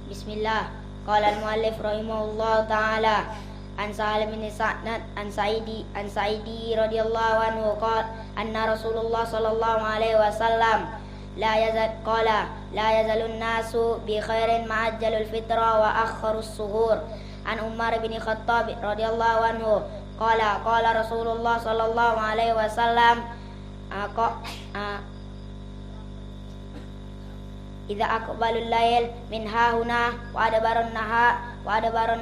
Bismillah. Qala al-muallif rahimahullah ta'ala an Sahal bin Sa'd an Sa'idi radhiyallahu anhu qala anna Rasulullah sallallahu alaihi wasallam la yazalun nasu bi khairin ma'ajjalul fitra wa akharus suhur. An Umar bin Khattab radhiyallahu anhu qala Rasulullah sallallahu alaihi wasallam idza aqbalul lail min hahuna wa adbarun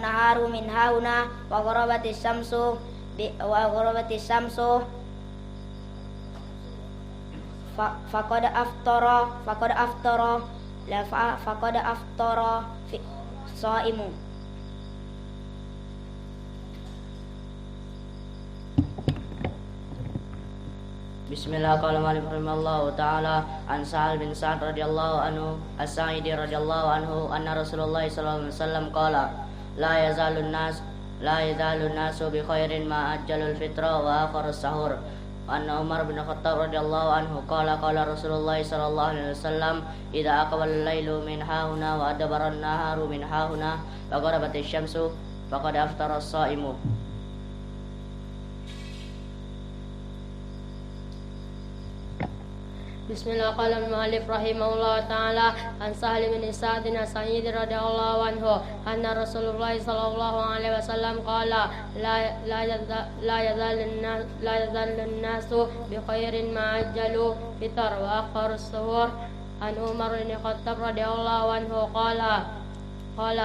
naharu min hahuna wa gharabatis syamsu faqad aftara fi shaimu. Bismillah. Qala malik rahimallahu ta'ala an Sahal bin Sa'd radhiyallahu anhu as-Sa'idi radhiyallahu anhu anna Rasulullah sallallahu alaihi wasallam qala la yazalun nasu bi khairin ma ajjalul fitra wa akharus sahur. Anna Umar bin Khattab radhiyallahu anhu qala Rasulullah sallallahu alaihi wasallam idza aqbala al-lailu min hahuna wa adbara an-naharu min hahuna wa gharabatis syamsu faqad aftara as-shaimu. Bismillah. Qala al-muallif rahimahullah ta'ala an Sahal bin Sa'd as-Sa'idi radhiyallahu anhu anna Rasulullah sallallahu alaihi wasallam qala la yazalun nasu bi khairin ma'ajjalu fitar wa akharus suhur. An Umar bin Khattab radhiyallahu anhu qala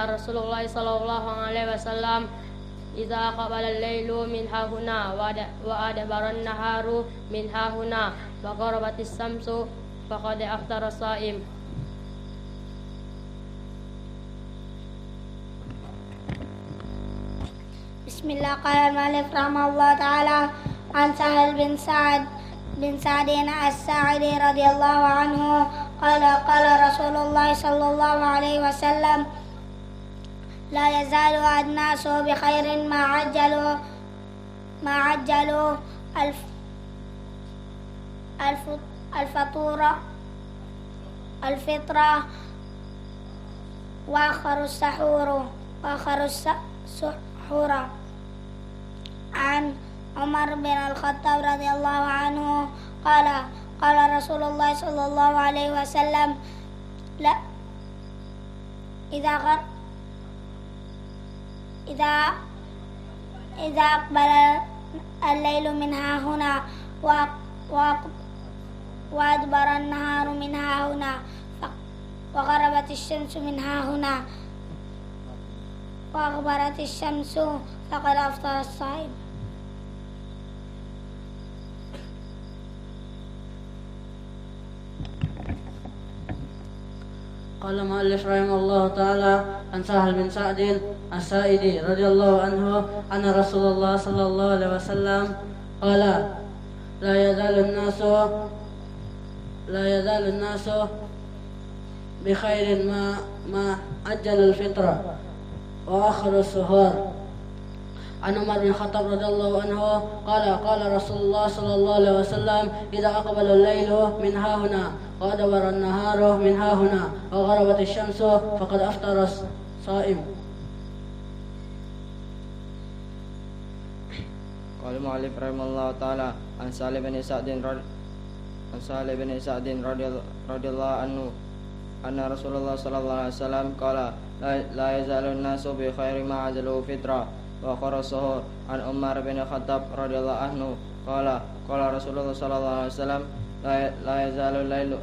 Rasulullah sallallahu alaihi wasallam idza aqbala al-lailu min hahuna wa adbara an-naharu min hahuna wa gharabatis syamsu faqad aftara as-shaim. Bismillah. Qala al-muallif rahimahullah ta'ala an Sahal bin Sa'd as-Sa'idi radhiyallahu anhu qala Rasulullah sallallahu alaihi wasallam la yazalu an-nasu bi khairin ma ajjalu al-fitra wa akharus suhura. An Umar bin Al-Khattab radhiyallahu anhu qala Rasulullah sallallahu alaihi wasallam la idza aqbala al-lailu min hahuna wa adbara an-naharu min hahuna wa gharabatis syamsu min hahuna wa aghbaratis syamsu faqad aftara as-shaim. قال المؤلف رحمه الله تعالى عن سهل بن سعد السائدي رضي الله عنه أن رسول الله صلى الله عليه وسلم قال لا يزال الناس بخير ما أجل الفطرة وآخر السهور. عن عمر بن الخطاب رضي الله عنه قال رسول الله صلى الله عليه وسلم إذا أقبل الليل من هاهنا وأدبر النهار من هاهنا وغربت الشمس فقد أفطر الصائم. قال المؤلف رحمه الله تعالى عن سالم بن سعد رضي الله عنه أن رسول الله صلى الله عليه وسلم قال لا يزال الناس بخير ما عجلوا فطرة وآخر السحور. عن عمر بن الخطاب رضي الله عنه قال رسول الله صلى الله عليه وسلم لا يزال الليل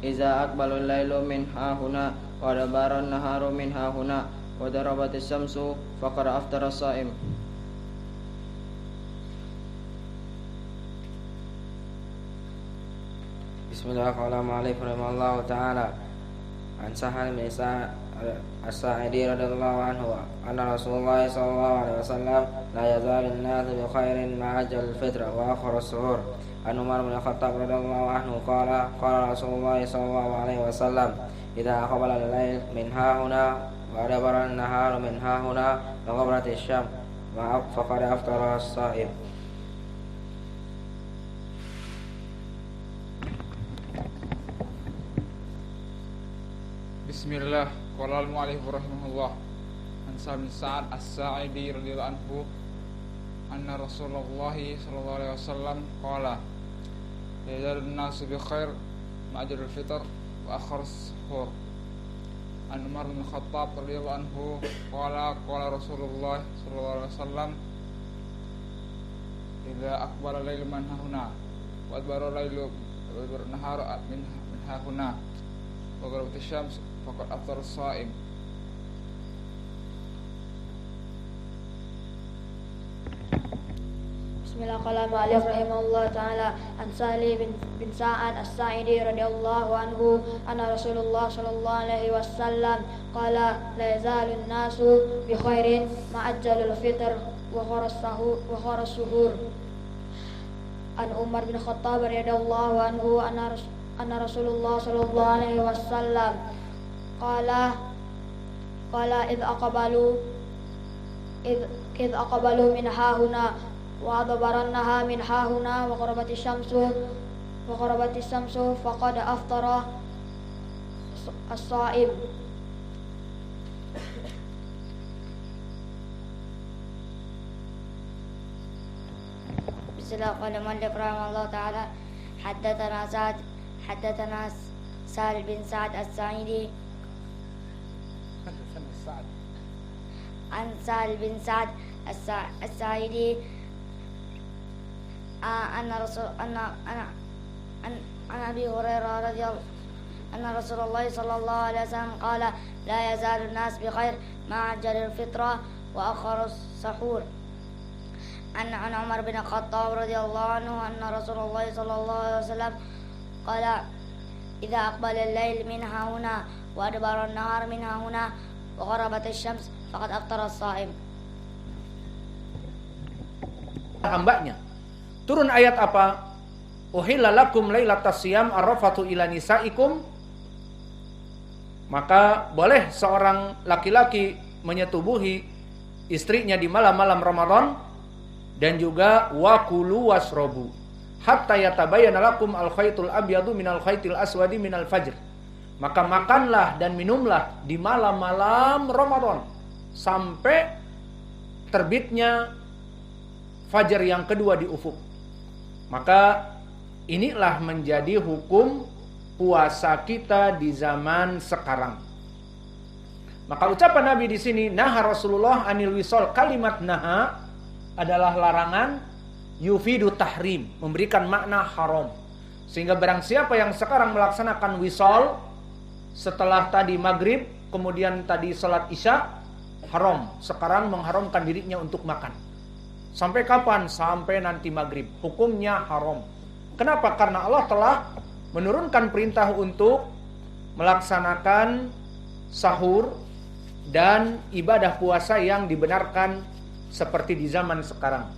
إذا أقبل الليل من هاهنا وأدبر النهار من هاهنا وضربت الشمس فقد أفطر الصائم. Bismillah. Qala ma'alif rahimahullahu ta'ala an Sahal bin Sa'd as-Sa'idi radhiyallahu anhu anna Rasulullah sallallahu alaihi wasallam la yazalun nasu bi khairin ma ajal fitra wa akhir as-suhur. An Umar bin Khattab radhiyallahu anhu qala Rasulullah sallallahu alaihi wasallam idza aqbala al-lail min hahuna wa adbara an-nahar min hahuna wa ghabarat asy-syams faqad aftara as-sha'im. Bismillah. Qala al-mu'allif rahimahullah. An Sa'd bin Sa'ad As-Sa'idi radhiyallahu anhu anna Rasulullah sallallahu alaihi wasallam qala la yazalun nasu bi khair ma'ajal al-fitr wa akhar as-suhur. An Umar bin Khattab radhiyallahu anhu qala Rasulullah sallallahu alaihi wasallam idza aqbala laylu man hahuna wa adbara laylu wa adbara nahar min hahuna wa gharabat asy-syams faqad aftara as-sha'im. Bismillah qala ma'alif rahimahullah ta'ala an Sahli bin Sa'ad As-Sa'idi radhiyallahu anhu anna Rasulullah sallallahu alaihi wasallam qala la yazalun nasu bi khairin ma'ajjalul fitr wa kharas suhur. An Umar bin Khattab radhiyallahu anhu anna Rasulullah sallallahu alaihi wasallam qala id aqbalu min hahuna wa adbarannaha min hahuna wa qarabatis syamsu faqad aftara as-sha'im. Bismillah qala malik rahimahullah ta'ala haddatsana Sa'd bin Sa'ad As-Sa'idi an Sa'd bin Sa'ad As-Sa'idi أن أبي هريرة رضي الله أن رسول الله صلى الله عليه وسلم قال لا يزال الناس بخير مع عجل الفطرة وأخر السحور. أن عمر بن الخطاب رضي الله عنه أن رسول الله صلى الله عليه وسلم قال إذا أقبل الليل من هنا وأدبر النهار من هنا وغربت الشمس فقد أفطر الصائم. Hambanya. Turun ayat apa? Uhilla lakum lailatas siyam arrafatu ila nisaikum. Maka boleh seorang laki-laki menyetubuhi istrinya di malam-malam Ramadan, dan juga wakulu wasrobu hatta yatabayyana lakum al-khaytul abyadu minal khaytil aswadi minal fajr. Maka makanlah dan minumlah di malam-malam Ramadan sampai terbitnya fajar yang kedua di ufuk. Maka inilah menjadi hukum puasa kita di zaman sekarang. Maka ucapan Nabi di sini, naha Rasulullah anil wisol, kalimat naha adalah larangan, yufidu tahrim, memberikan makna haram. Sehingga barang siapa yang sekarang melaksanakan wisol setelah tadi maghrib, kemudian tadi salat isya, haram. Sekarang mengharamkan dirinya untuk makan. Sampai kapan? Sampai nanti maghrib. Hukumnya haram. Kenapa? Karena Allah telah menurunkan perintah untuk melaksanakan sahur dan ibadah puasa yang dibenarkan seperti di zaman sekarang.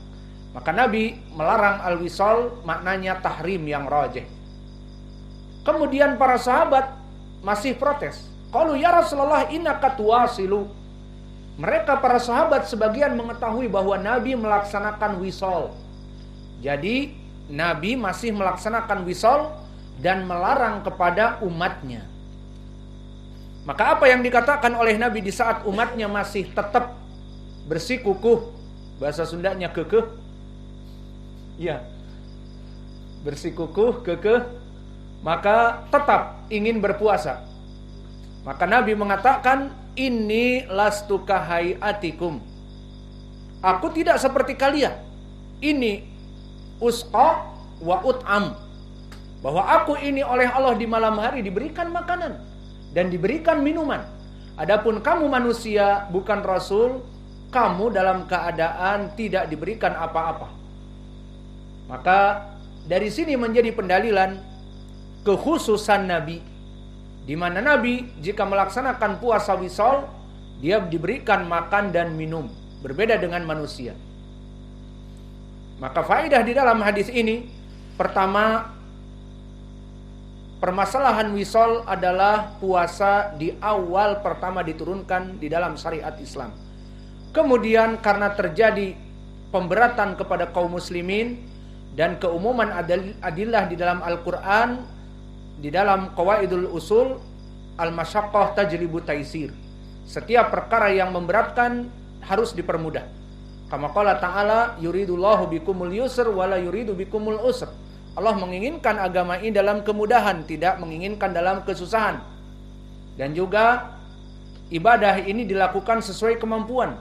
Maka Nabi melarang al-wisal, maknanya tahrim yang rajih. Kemudian para sahabat masih protes. Qalu ya Rasulullah innaka tuwasilu. Mereka para sahabat sebagian mengetahui bahwa Nabi melaksanakan wisal. Jadi Nabi masih melaksanakan wisal dan melarang kepada umatnya. Maka apa yang dikatakan oleh Nabi di saat umatnya masih tetap bersikukuh, bahasa Sundanya kekeh. Ya. Bersikukuh, kekeh, maka tetap ingin berpuasa. Maka Nabi mengatakan, inni lastu kahayatikum. Aku tidak seperti kalian. Ini usqa wa ut'am. Bahwa aku ini oleh Allah di malam hari diberikan makanan dan diberikan minuman. Adapun kamu manusia bukan rasul, kamu dalam keadaan tidak diberikan apa-apa. Maka dari sini menjadi pendalilan kekhususan Nabi, di mana Nabi jika melaksanakan puasa wisal, dia diberikan makan dan minum, berbeda dengan manusia. Maka faedah di dalam hadis ini, pertama, permasalahan wisal adalah puasa di awal pertama diturunkan di dalam syariat Islam. Kemudian karena terjadi pemberatan kepada kaum muslimin dan keumuman adillah di dalam Al-Quran, di dalam Qawaidul Usul, al-masyaqqah tajlibu taisir. Setiap perkara yang memberatkan harus dipermudah. Kama qala ta'ala yuridullahu bikumul yusr wala yuridu bikumul usr. Allah menginginkan agama ini dalam kemudahan, tidak menginginkan dalam kesusahan. Dan juga ibadah ini dilakukan sesuai kemampuan.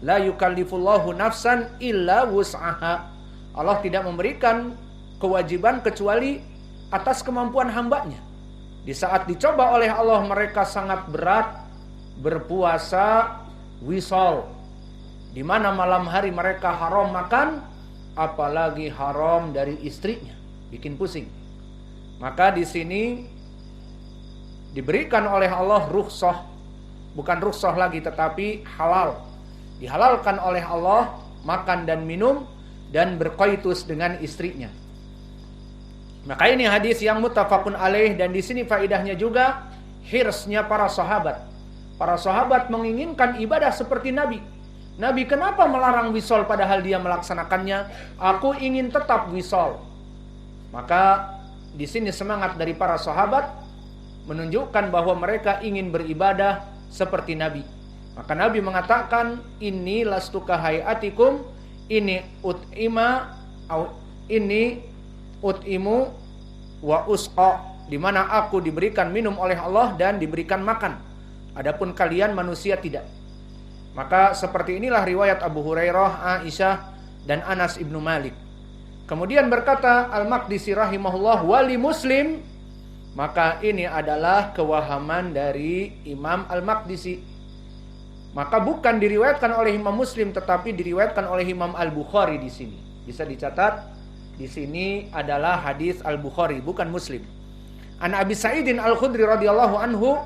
La yukallifullahu nafsan illa wus'aha. Allah tidak memberikan kewajiban kecuali atas kemampuan hambanya. Di saat dicoba oleh Allah mereka sangat berat berpuasa wisal, di mana malam hari mereka haram makan, apalagi haram dari istrinya, bikin pusing. Maka di sini diberikan oleh Allah rukhsah, bukan rukhsah lagi tetapi halal. Dihalalkan oleh Allah makan dan minum dan berkoitus dengan istrinya. Maka ini hadis yang muttafaqun alaih, dan di sini faidahnya juga hirsnya para sahabat. Para sahabat menginginkan ibadah seperti Nabi. Nabi kenapa melarang wisol padahal dia melaksanakannya? Aku ingin tetap wisol. Maka di sini semangat dari para sahabat menunjukkan bahwa mereka ingin beribadah seperti Nabi. Maka Nabi mengatakan, ini lastu kahayatikum, ini ut'imu wa usqa, di mana aku diberikan minum oleh Allah dan diberikan makan. Adapun kalian manusia tidak. Maka seperti inilah riwayat Abu Hurairah, Aisyah, dan Anas ibnu Malik. Kemudian berkata Al-Maqdisi rahimahullah, wali Muslim. Maka ini adalah kewahaman dari Imam Al-Maqdisi. Maka bukan diriwayatkan oleh Imam Muslim, tetapi diriwayatkan oleh Imam Al-Bukhari di sini. Bisa dicatat, di sini adalah hadis Al-Bukhari, bukan Muslim. An Abi Sa'idin Al-Khudri radhiyallahu anhu,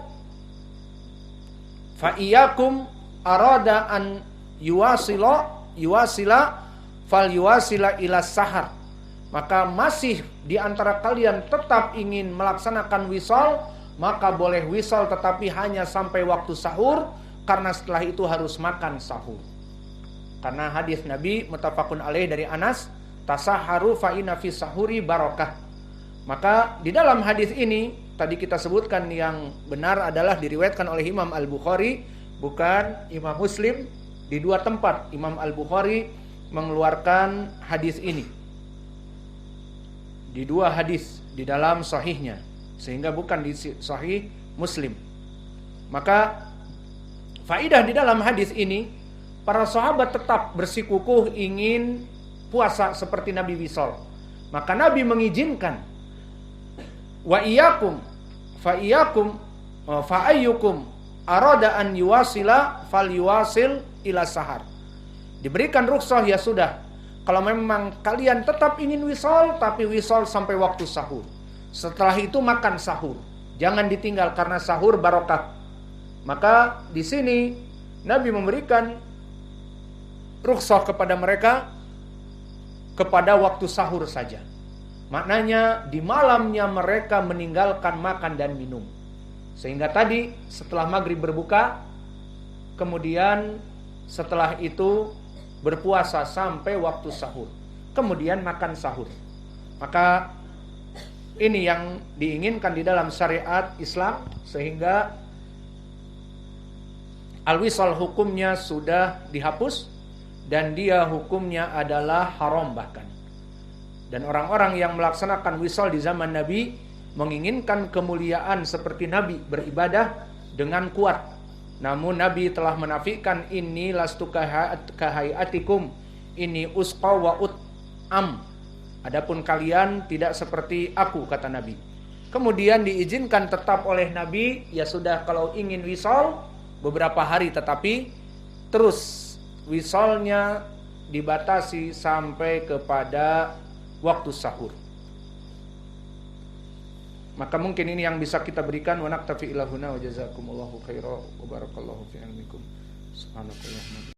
fa iyyakum arada an yuwasila fal yuwasila ila sahar. Maka masih di antara kalian tetap ingin melaksanakan wisal, maka boleh wisal tetapi hanya sampai waktu sahur, karena setelah itu harus makan sahur. Karena hadis Nabi muttafaqun alaih dari Anas, tasaharu fa inna fi sahuri barakah. Maka di dalam hadis ini tadi kita sebutkan yang benar adalah diriwayatkan oleh Imam Al-Bukhari, bukan Imam Muslim. Di dua tempat Imam Al-Bukhari mengeluarkan hadis ini, di dua hadis di dalam sahihnya, sehingga bukan di sahih Muslim. Maka faidah di dalam hadis ini, para sahabat tetap bersikukuh ingin puasa seperti Nabi wisol. Maka Nabi mengizinkan, wa iyyakum fa ayyukum arada an yuwasila fal yuwasil ila sahar. Diberikan rukhsah, ya sudah, kalau memang kalian tetap ingin wisol, tapi wisol sampai waktu sahur. Setelah itu makan sahur, jangan ditinggal karena sahur barokah. Maka di sini Nabi memberikan rukhsah kepada mereka kepada waktu sahur saja. Maknanya di malamnya mereka meninggalkan makan dan minum. Sehingga tadi setelah maghrib berbuka, kemudian setelah itu berpuasa sampai waktu sahur, kemudian makan sahur. Maka ini yang diinginkan di dalam syariat Islam, sehingga al-wisal hukumnya sudah dihapus dan dia hukumnya adalah haram bahkan. Dan orang-orang yang melaksanakan wisal di zaman Nabi menginginkan kemuliaan seperti Nabi, beribadah dengan kuat. Namun Nabi telah menafikan, inni lastu kahayatikum, ini usqa wa ut'am. Adapun kalian tidak seperti aku, kata Nabi. Kemudian diizinkan tetap oleh Nabi, ya sudah kalau ingin wisal beberapa hari, tetapi terus wisalnya dibatasi sampai kepada waktu sahur. Maka mungkin ini yang bisa kita berikan. Wa naktafi ila huna wa jazakumullahu khairan wa barakallahu fi ilmikum. Subhanakallahumma